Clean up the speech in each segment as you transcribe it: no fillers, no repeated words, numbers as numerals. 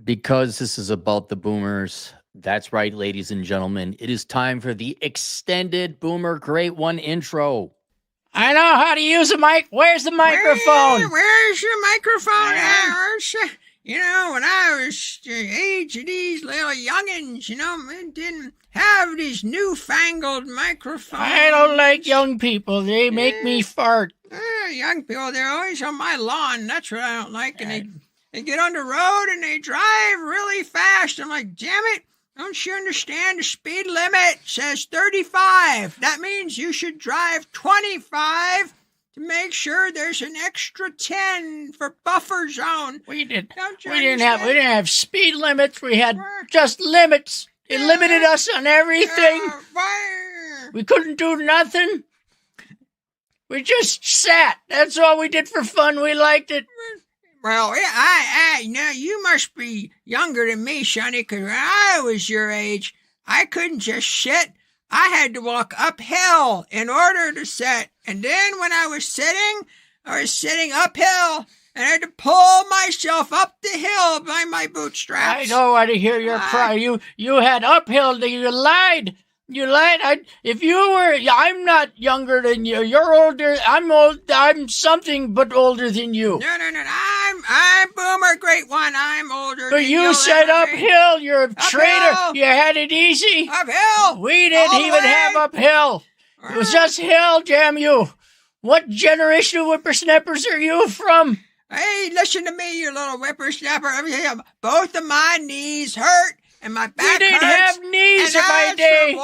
Because this is about the boomers. That's right, ladies and gentlemen. It is time for the extended Boomer Great One intro. I know how to use a mic. Where's the microphone? Where's your microphone? When I was the age of these little youngins, didn't have these newfangled microphones. I don't like young people. They make me fart. Young people, they're always on my lawn. That's what I don't like. And they get on the road and they drive really fast. I'm like, damn it. Don't you understand? The speed limit says 35. That means you should drive 25 to make sure there's an extra 10 for buffer zone. We didn't have speed limits. We had just limits. It limited us on everything. We couldn't do nothing. We just sat. That's all we did for fun. We liked it. Well, now you must be younger than me, Sonny, because when I was your age, I couldn't just sit. I had to walk uphill in order to sit. And then when I was sitting uphill, and I had to pull myself up the hill by my bootstraps. I don't want to hear your cry. You had uphill. You lied. You lied. I'm not younger than you. You're older. I'm old. I'm something but older than you. No. I'm Boomer Great One. I'm older but than you. But you said uphill. You're a traitor. You had it easy. Uphill. We didn't even have uphill. It was just hill, damn you. What generation of whippersnappers are you from? Hey, listen to me, you little whippersnapper. Both of my knees hurt. And my back hurts. We didn't have knees in my day.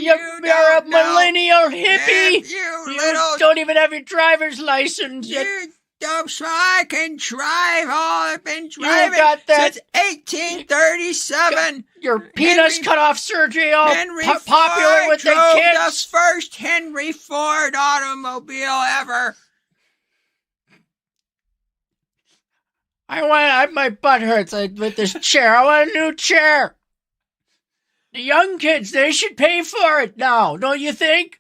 You're a millennial hippie. You don't even have your driver's license. You dumb so I can drive. I've been driving since 1837. Your penis cut off surgery all popular with the kids. The first Henry Ford automobile ever. My butt hurts with this chair. I want a new chair. The young kids, they should pay for it now, don't you think?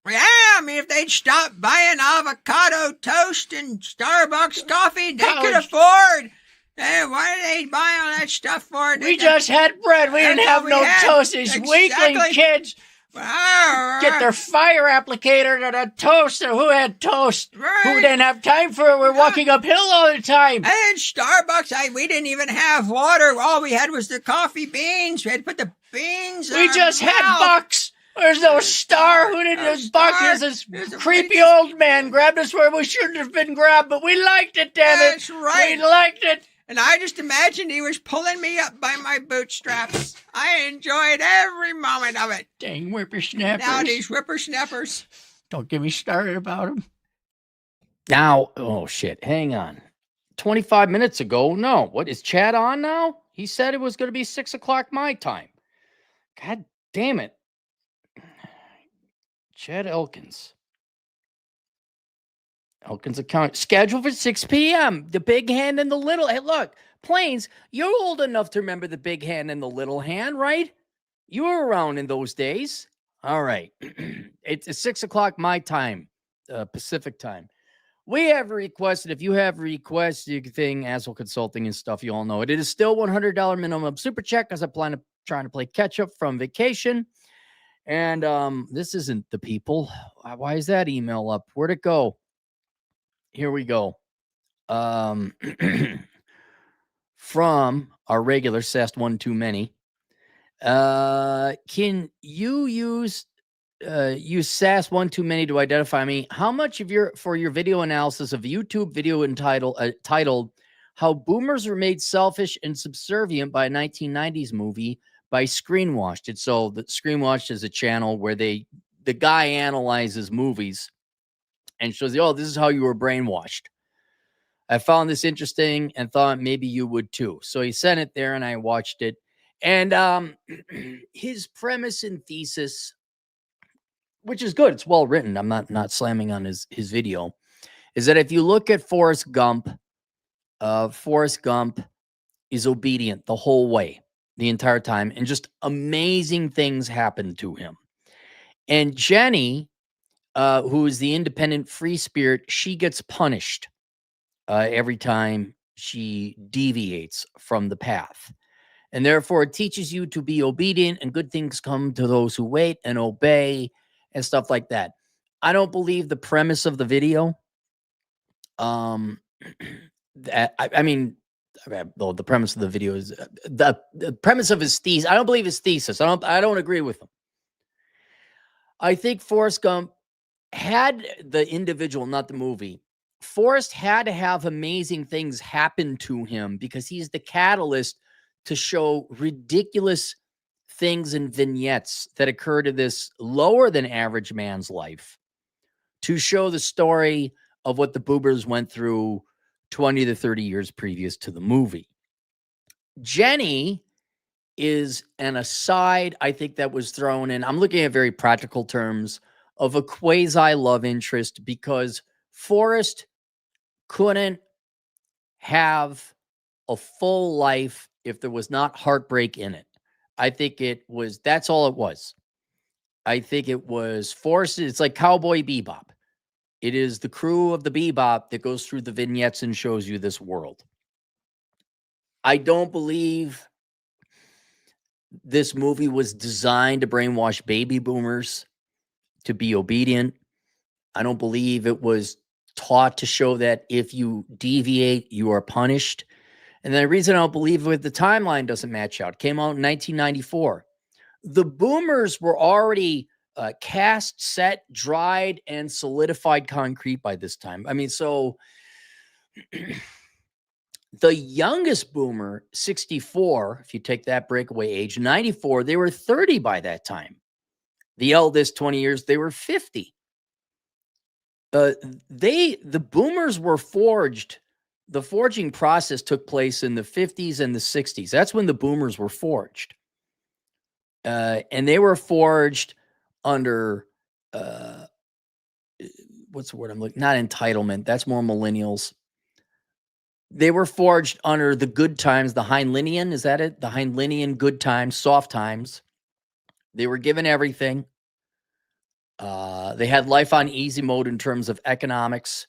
Yeah, I mean, if they'd stop buying avocado toast and Starbucks coffee, they could afford. Why do they buy all that stuff for? We just had bread. We didn't have no toast. These weakling kids. Get their fire applicator to the toaster. Who had toast? Right. Who didn't have time for it? We're walking uphill all the time. And Starbucks, we didn't even have water. All we had was the coffee beans. We had to put the beans We just had bucks. There's no star. Who did this buck? This creepy old man grabbed us where we shouldn't have been grabbed, but we liked it, damn it. That's right. We liked it. And I just imagined he was pulling me up by my bootstraps. I enjoyed every moment of it. Dang whippersnappers. Now these whippersnappers. Don't get me started about them. Now, oh shit, hang on. 25 minutes ago, no. What, is Chad on now? He said it was going to be 6 o'clock my time. God damn it. Chad Elkins account scheduled for 6 p.m. The big hand and the little. Hey, look, Plains, you're old enough to remember the big hand and the little hand, right? You were around in those days. All right. It's 6 o'clock my time, Pacific time. We have requested. If you have requests, you thing, Asshole Consulting and stuff, you all know it. It is still $100 minimum super check because I plan to trying to play catch up from vacation. And this isn't the people. Why is that email up? Where'd it go? Here we go. From our regular Sassed One Too Many. Can you use Sass One Too Many to identify me? How much of your video analysis of YouTube video titled "How Boomers Were Made Selfish and Subservient by a 1990s Movie" by Screenwashed? And so the Screenwashed is a channel where the guy analyzes movies and shows you, oh, this is how you were brainwashed. I found this interesting and thought maybe you would too. So he sent it there and I watched it. And his premise and thesis, which is good, it's well written, I'm not slamming on his video, is that if you look at Forrest Gump is obedient the whole way, the entire time, and just amazing things happen to him. And Jenny, who is the independent free spirit, she gets punished every time she deviates from the path. And therefore, it teaches you to be obedient, and good things come to those who wait and obey and stuff like that. I don't believe the premise of the video. I mean, well, the premise of the video is the premise of his thesis. I don't believe his thesis. I don't agree with him. I think Forrest Gump had the individual, not the movie. Forrest had to have amazing things happen to him because he's the catalyst to show ridiculous things and vignettes that occur to this lower than average man's life, to show the story of what the boomers went through 20 to 30 years previous to the movie. Jenny is an aside, I think, that was thrown in. I'm looking at very practical terms of a quasi love interest because Forrest couldn't have a full life if there was not heartbreak in it. I think that's all it was. I think it was Forrest. It's like Cowboy Bebop. It is the crew of the Bebop that goes through the vignettes and shows you this world. I don't believe this movie was designed to brainwash baby boomers to be obedient. I don't believe it was taught to show that if you deviate, you are punished. And the reason I don't believe it, the timeline doesn't match out. It came out in 1994. The boomers were already cast, set, dried, and solidified concrete by this time. I mean, so the youngest boomer, 64, if you take that breakaway age, 94, they were 30 by that time. The eldest, 20 years, they were 50. The boomers were forged. The forging process took place in the 50s and the 60s. That's when the boomers were forged. And they were forged under, what's the word I'm looking? Not entitlement. That's more millennials. They were forged under the good times, the Heinleinian, is that it? The Heinleinian good times, soft times. They were given everything. They had life on easy mode in terms of economics.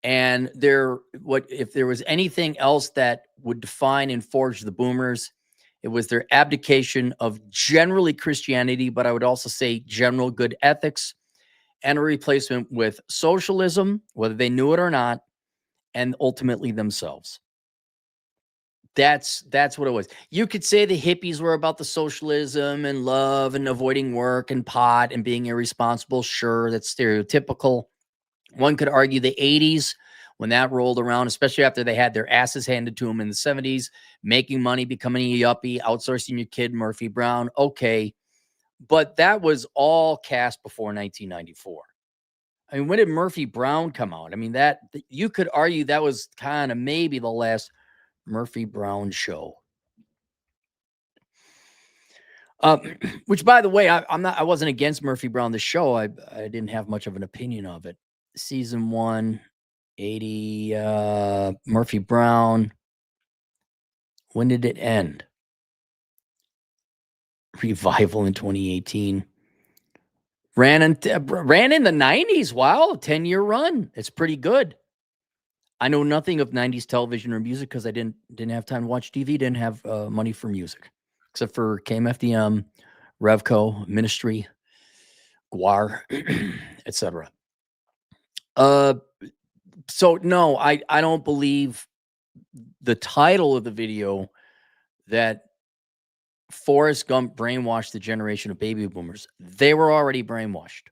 And if there was anything else that would define and forge the boomers, it was their abdication of generally Christianity, but I would also say general good ethics, and a replacement with socialism, whether they knew it or not, and ultimately themselves. That's what it was. You could say the hippies were about the socialism and love and avoiding work and pot and being irresponsible. Sure, that's stereotypical. One could argue the 80s, when that rolled around, especially after they had their asses handed to them in the 70s, making money, becoming a yuppie, outsourcing your kid, Murphy Brown. Okay. But that was all cast before 1994. I mean, when did Murphy Brown come out? I mean, that you could argue that was kind of maybe the last Murphy Brown show. Which, by the way, I wasn't against Murphy Brown, the show. I didn't have much of an opinion of it. Season 1, 80, Murphy Brown. When did it end? Revival in 2018. Ran in the 90s. Wow, 10-year run. It's pretty good. I know nothing of 90s television or music because I didn't have time to watch TV, didn't have money for music, except for KMFDM, Revco, Ministry, Guar, etc. So no, I don't believe the title of the video that Forrest Gump brainwashed the generation of baby boomers. They were already brainwashed.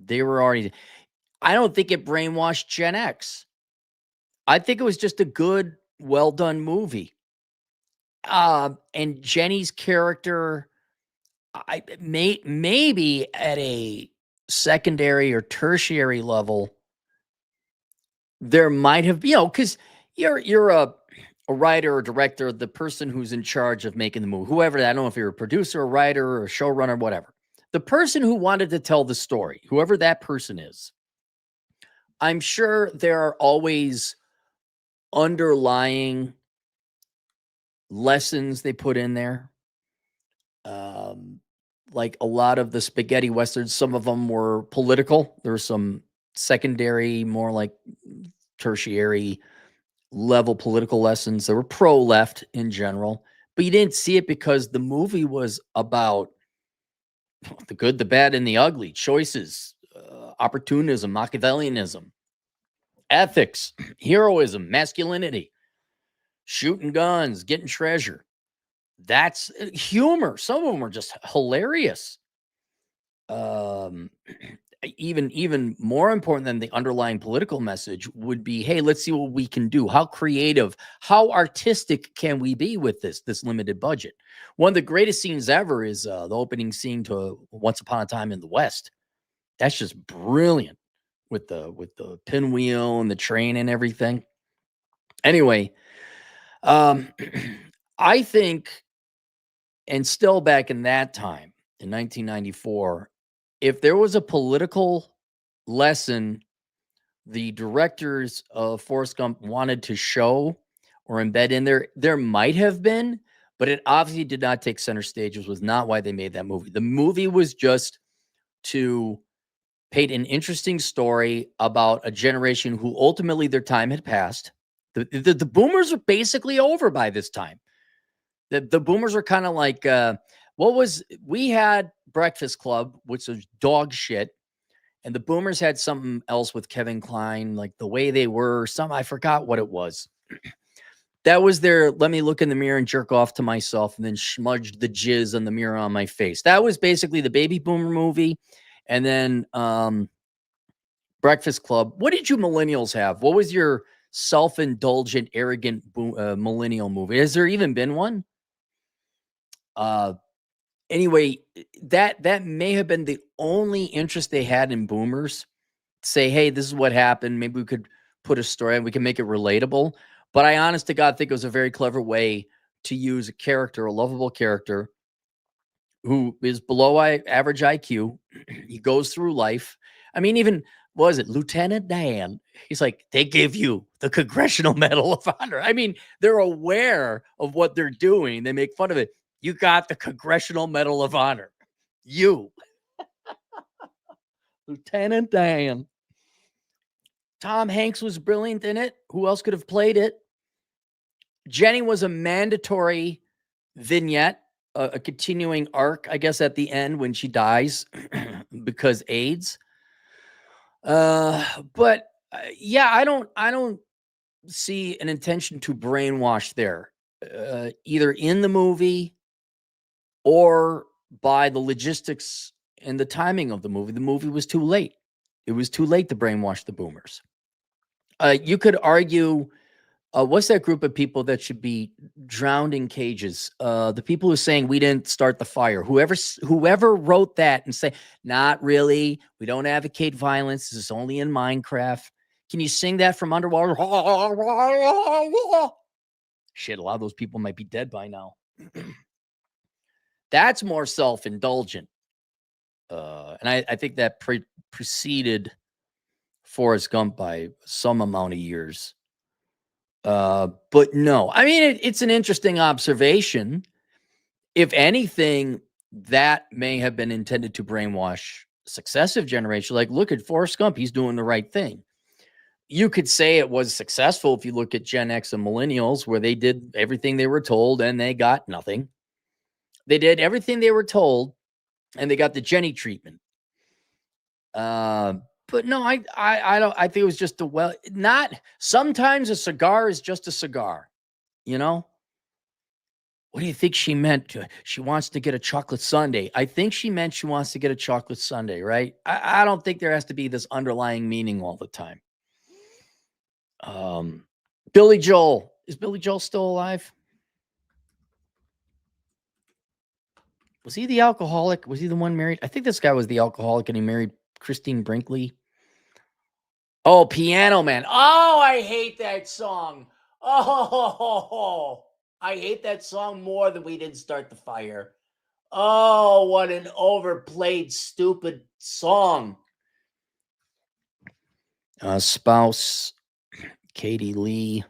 I don't think it brainwashed Gen X. I think it was just a good, well done movie. And Jenny's character, maybe at a secondary or tertiary level, there might have, because you're a writer or director, the person who's in charge of making the movie, whoever. I don't know if you're a producer, a writer, or a showrunner, whatever. The person who wanted to tell the story, whoever that person is, I'm sure there are always underlying lessons they put in there. Like a lot of the spaghetti westerns, some of them were political. There were some secondary, more like tertiary level political lessons. They were pro-left in general, but you didn't see it because the movie was about the good, the bad, and the ugly, choices, opportunism, Machiavellianism, ethics, heroism, masculinity, shooting guns, getting treasure. That's humor. Some of them are just hilarious. Even more important than the underlying political message would be, hey, let's see what we can do. How creative, how artistic can we be with this limited budget? One of the greatest scenes ever is the opening scene to Once Upon a Time in the West. That's just brilliant with the pinwheel and the train and everything. Anyway, I think, and still back in that time in 1994, if there was a political lesson the directors of Forrest Gump wanted to show or embed in there might have been, but it obviously did not take center stage. It was not why they made that movie. The movie was just to paint an interesting story about a generation who ultimately their time had passed. The boomers are basically over by this time. The boomers are kind of like, we had Breakfast Club, which was dog shit. And the boomers had something else with Kevin Kline, like The Way They Were, I forgot what it was. That was their, let me look in the mirror and jerk off to myself and then smudged the jizz on the mirror on my face. That was basically the baby boomer movie. And then Breakfast Club. What did you millennials have? What was your self-indulgent, arrogant millennial movie? Has there even been one? Anyway, that may have been the only interest they had in boomers. Say, hey, this is what happened. Maybe we could put a story and we can make it relatable. But I honest to God think it was a very clever way to use a character, a lovable character who is below average IQ. He goes through life. I mean, even, what was it, Lieutenant Dan? He's like, they give you the Congressional Medal of Honor. I mean, they're aware of what they're doing. They make fun of it. You got the Congressional Medal of Honor. You. Lieutenant Dan. Tom Hanks was brilliant in it. Who else could have played it? Jenny was a mandatory vignette, a continuing arc, I guess, at the end when she dies because AIDS. But yeah, I don't see an intention to brainwash there, either in the movie or by the logistics and the timing of the movie. The movie was too late. It was too late to brainwash the boomers. You could argue, what's that group of people that should be drowned in cages? The people who are saying we didn't start the fire. Whoever wrote that and say, not really, we don't advocate violence. This is only in Minecraft. Can you sing that from underwater? Shit, a lot of those people might be dead by now. That's more self-indulgent. And I think that preceded Forrest Gump by some amount of years. But no, I mean, it's an interesting observation. If anything, that may have been intended to brainwash successive generations. Like, look at Forrest Gump. He's doing the right thing. You could say it was successful if you look at Gen X and millennials, where they did everything they were told and they got nothing. They did everything they were told and they got the Jenny treatment. But no, I don't. I think it was just sometimes a cigar is just a cigar, you know? What do you think she meant? She wants to get a chocolate sundae. I think she meant she wants to get a chocolate sundae, right? I don't think there has to be this underlying meaning all the time. Billy Joel. Is Billy Joel still alive? Was he the alcoholic? Was he the one married? I think this guy was the alcoholic and he married Christine Brinkley. Oh, Piano Man. Oh, I hate that song. Oh, I hate that song more than We Didn't Start the Fire. Oh, what an overplayed, stupid song. Spouse, Katie Lee.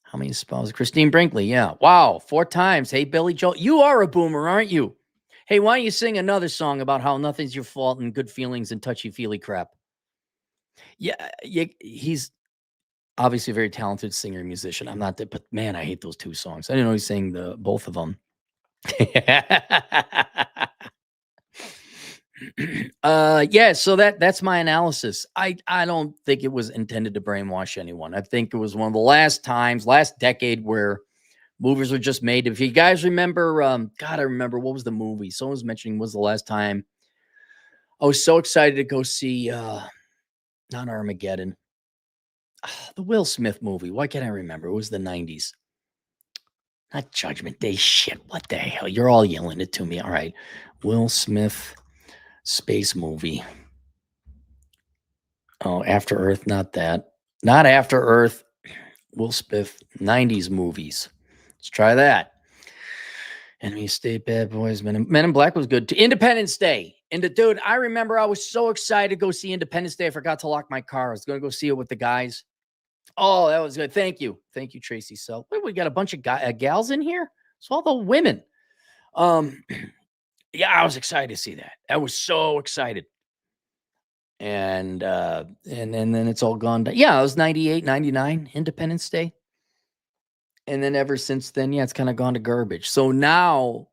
How many spouses? Christine Brinkley. Yeah. Wow. 4 times. Hey, Billy Joel. You are a boomer, aren't you? Hey, why don't you sing another song about how nothing's your fault and good feelings and touchy-feely crap? Yeah, he's Obviously a very talented singer and musician. I'm not that, but man, I hate those two songs. I didn't know he sang both of them. Yeah, so that's my analysis. I don't think it was intended to brainwash anyone. I think it was one of the last decade where movies were just made. If you guys remember, God, I remember, what was the movie? Someone was mentioning was the last time. I was so excited to go see not Armageddon. The Will Smith movie. Why can't I remember? It was the 90s. Not Judgment Day. Shit, what the hell? You're all yelling it to me. All right. Will Smith space movie. Oh, After Earth, not that. Not After Earth. Will Smith 90s movies. Let's try that. Enemy State, Bad Boys, Men in Black was good too. Independence Day. And dude, I remember I was so excited to go see Independence Day. I forgot to lock my car. I was going to go see it with the guys. Oh, that was good. Thank you. Thank you, Tracy. So we got a bunch of gals in here. So all the women. Yeah, I was excited to see that. I was so excited. And then it's all gone down. Yeah, it was 98, 99, Independence Day. And then ever since then, yeah, it's kind of gone to garbage. So now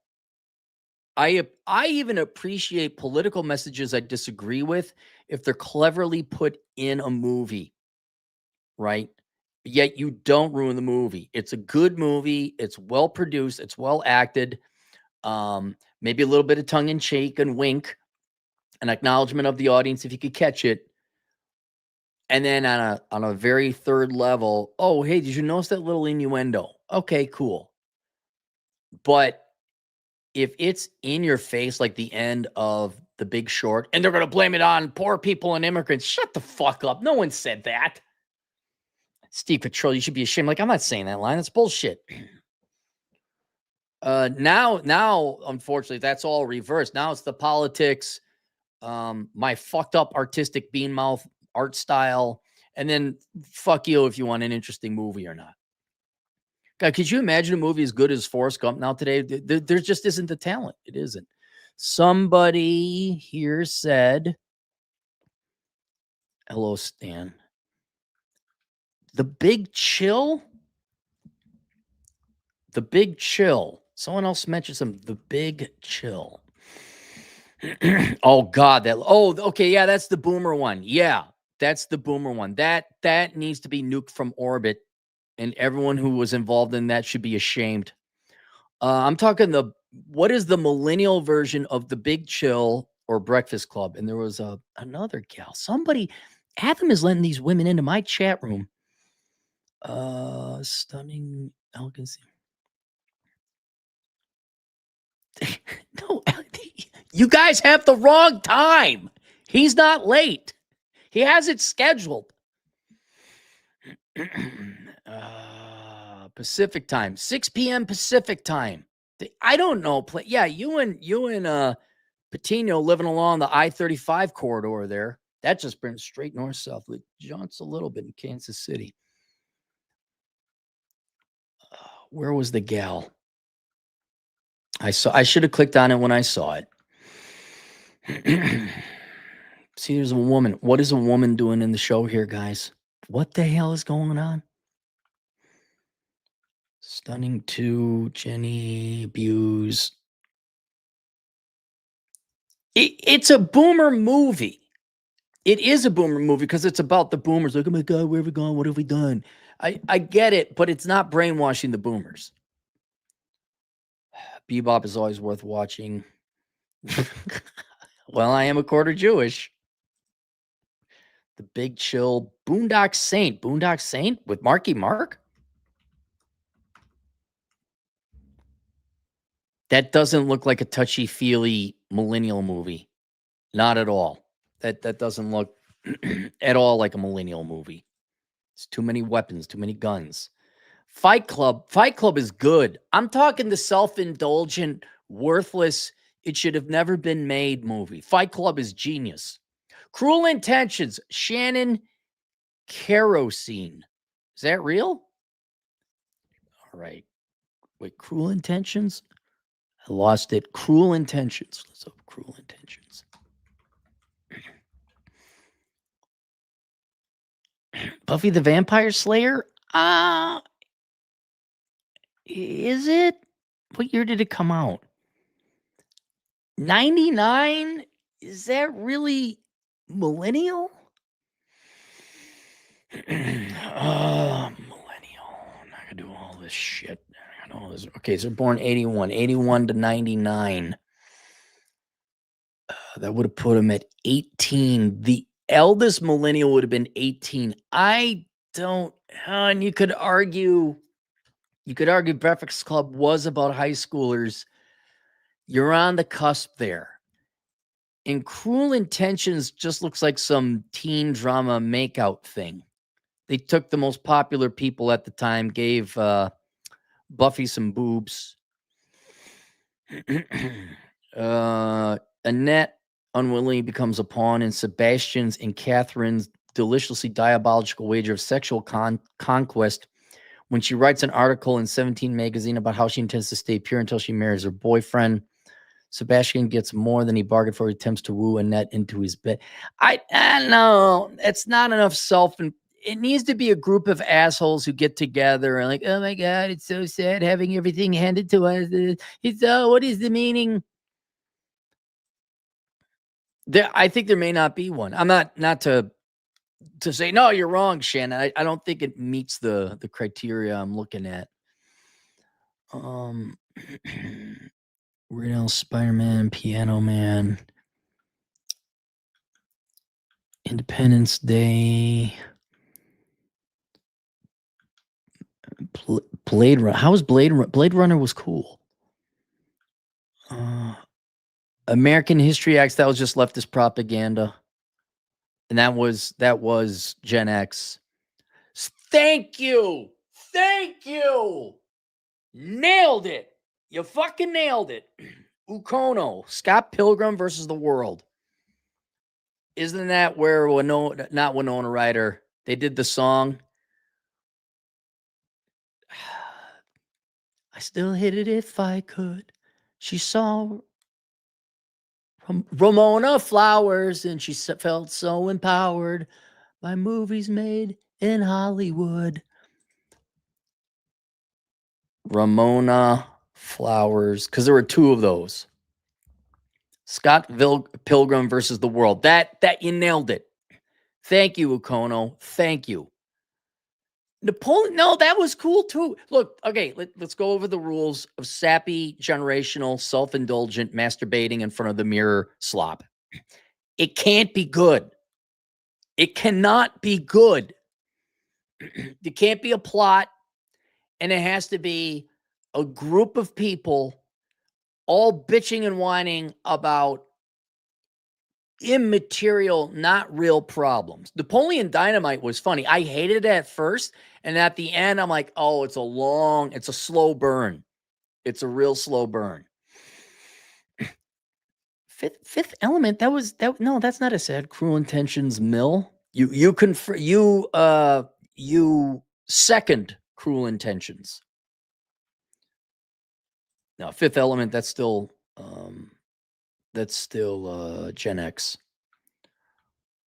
I even appreciate political messages I disagree with if they're cleverly put in a movie, right? Yet you don't ruin the movie. It's a good movie. It's well produced. It's well acted. Maybe a little bit of tongue in cheek and wink, an acknowledgement of the audience if you could catch it. And then on a very third level, oh, hey, did you notice that little innuendo? Okay, cool. But if it's in your face like the end of The Big Short, and they're going to blame it on poor people and immigrants, shut the fuck up. No one said that. Steve Petrol, you should be ashamed. Like, I'm not saying that line. That's bullshit. Now, unfortunately, that's all reversed. Now it's the politics, my fucked up artistic bean mouth art style, and then fuck you if you want an interesting movie or not. God, could you imagine a movie as good as Forrest Gump now today? There just isn't the talent. It isn't. Somebody here said, hello, Stan. The Big Chill? The Big Chill. Someone else mentioned The Big Chill. Oh, God. Okay. Yeah, that's the boomer one. Yeah, that's the boomer one. That needs to be nuked from orbit. And everyone who was involved in that should be ashamed. I'm talking what is the millennial version of The Big Chill or Breakfast Club? And there was another gal. Somebody, Adam is letting these women into my chat room. Stunning elegance. No, you guys have the wrong time. He's not late. He has it scheduled. Pacific time, 6 p.m. Pacific time. I don't know. Yeah, you and Patino living along the I-35 corridor there. That just brings straight north-south. It jaunts a little bit in Kansas City. Where was the gal? I should have clicked on it when I saw it. See, there's a woman. What is a woman doing in the show here, guys? What the hell is going on? Stunning 2, Jenny Buse. It's a boomer movie. It is a boomer movie because it's about the boomers. Like, oh my God, where have we gone? What have we done? I get it, but it's not brainwashing the boomers. Bebop is always worth watching. Well, I am a quarter Jewish. The Big Chill, Boondock Saint. Boondock Saint with Marky Mark? That doesn't look like a touchy-feely millennial movie. Not at all. That doesn't look at all like a millennial movie. It's too many weapons, too many guns. Fight Club. Fight Club is good. I'm talking the self-indulgent, worthless, it should have never been made movie. Fight Club is genius. Cruel Intentions. Shannon Kerosene. Is that real? All right. Wait, Cruel Intentions? I lost it. Cruel Intentions. Let's hope Cruel Intentions. Buffy the Vampire Slayer? Is it? What year did it come out? 99? Is that really millennial? Millennial. I'm not gonna do all this shit. I know this. Okay, so born 81 to 99. That would have put him at 18. The eldest millennial would have been 18. I don't, and you could argue Breakfast Club was about high schoolers. You're on the cusp there. And Cruel Intentions just looks like some teen drama makeout thing. They took the most popular people at the time, gave Buffy some boobs. Annette unwillingly becomes a pawn in Sebastian's and Catherine's deliciously diabolical wager of sexual conquest when she writes an article in 17 magazine about how she intends to stay pure until she marries her boyfriend. Sebastian gets more than he bargained for. He attempts to woo Annette into his bed. I know it's not enough it needs to be a group of assholes who get together and like, oh my God, it's so sad having everything handed to us. It's what is the meaning? I think there may not be one. I'm not to say, no, you're wrong, Shannon. I don't think it meets the criteria I'm looking at. Weird Al, Spider-Man, Piano Man, Independence Day, Blade Runner. How was Blade Runner? Blade Runner was cool. American History X, that was just leftist propaganda. And that was Gen X. Thank you. Nailed it. You fucking nailed it. Ukono, Scott Pilgrim versus the World. Isn't that where not Winona Ryder, they did the song? I still hit it if I could. She saw Ramona Flowers and she felt so empowered by movies made in Hollywood. Ramona Flowers, because there were two of those. Scott Pilgrim versus the World. That you nailed it. Thank you, Ukono. Thank you. Napoleon, no, that was cool too. Look, okay, let's go over the rules of sappy, generational, self-indulgent, masturbating in front of the mirror slop. It can't be good. It cannot be good. There can't be a plot, and it has to be a group of people all bitching and whining about immaterial, not real problems. Napoleon Dynamite was funny. I hated it at first, and at the end, I'm like, oh, it's a slow burn. It's a real slow burn. Fifth Element, no, that's not a sad. Cruel Intentions Mill. You second Cruel Intentions. Now, Fifth Element, that's still Gen X.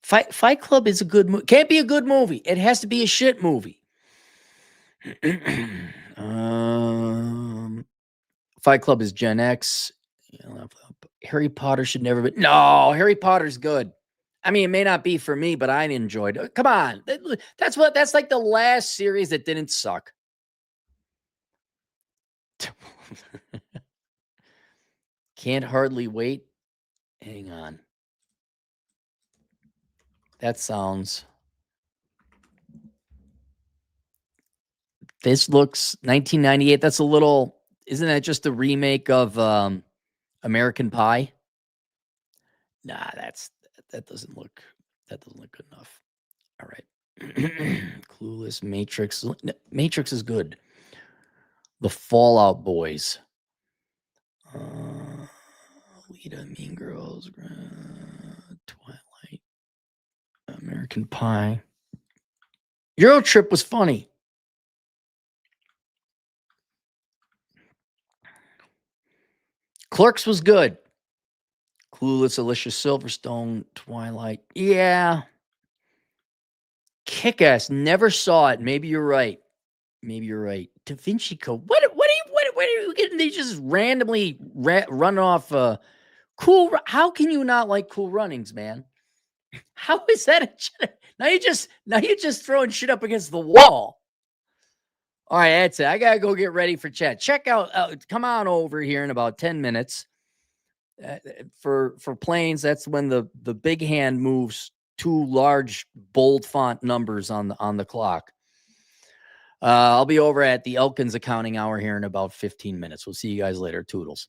Fight Club is a good movie. Can't be a good movie. It has to be a shit movie. Fight Club is Gen X. Harry Potter should never be. No, Harry Potter's good. I mean, it may not be for me, but I enjoyed it. Come on. That's like the last series that didn't suck. Can't hardly wait. Hang on. That sounds. This looks 1998. That's a little. Isn't that just a remake of American Pie? Nah, that doesn't look good enough. All right. Clueless, Matrix. Matrix is good. The Fallout Boys. Lita, Mean Girls, Twilight, American Pie. Euro Trip was funny. Clerks was good. Clueless, Alicia Silverstone, Twilight. Yeah. Kick-Ass. Never saw it. Maybe you're right. Maybe you're right. Da Vinci Code. What are you getting? They just randomly run off cool. How can you not like Cool Runnings, man? How is that? Now you just throwing shit up against the wall. All right, that's it. I gotta go get ready for chat. Check out. Come on over here in about 10 minutes. For planes, that's when the big hand moves 2 large bold font numbers on the clock. I'll be over at the Elkins Accounting Hour here in about 15 minutes. We'll see you guys later. Toodles.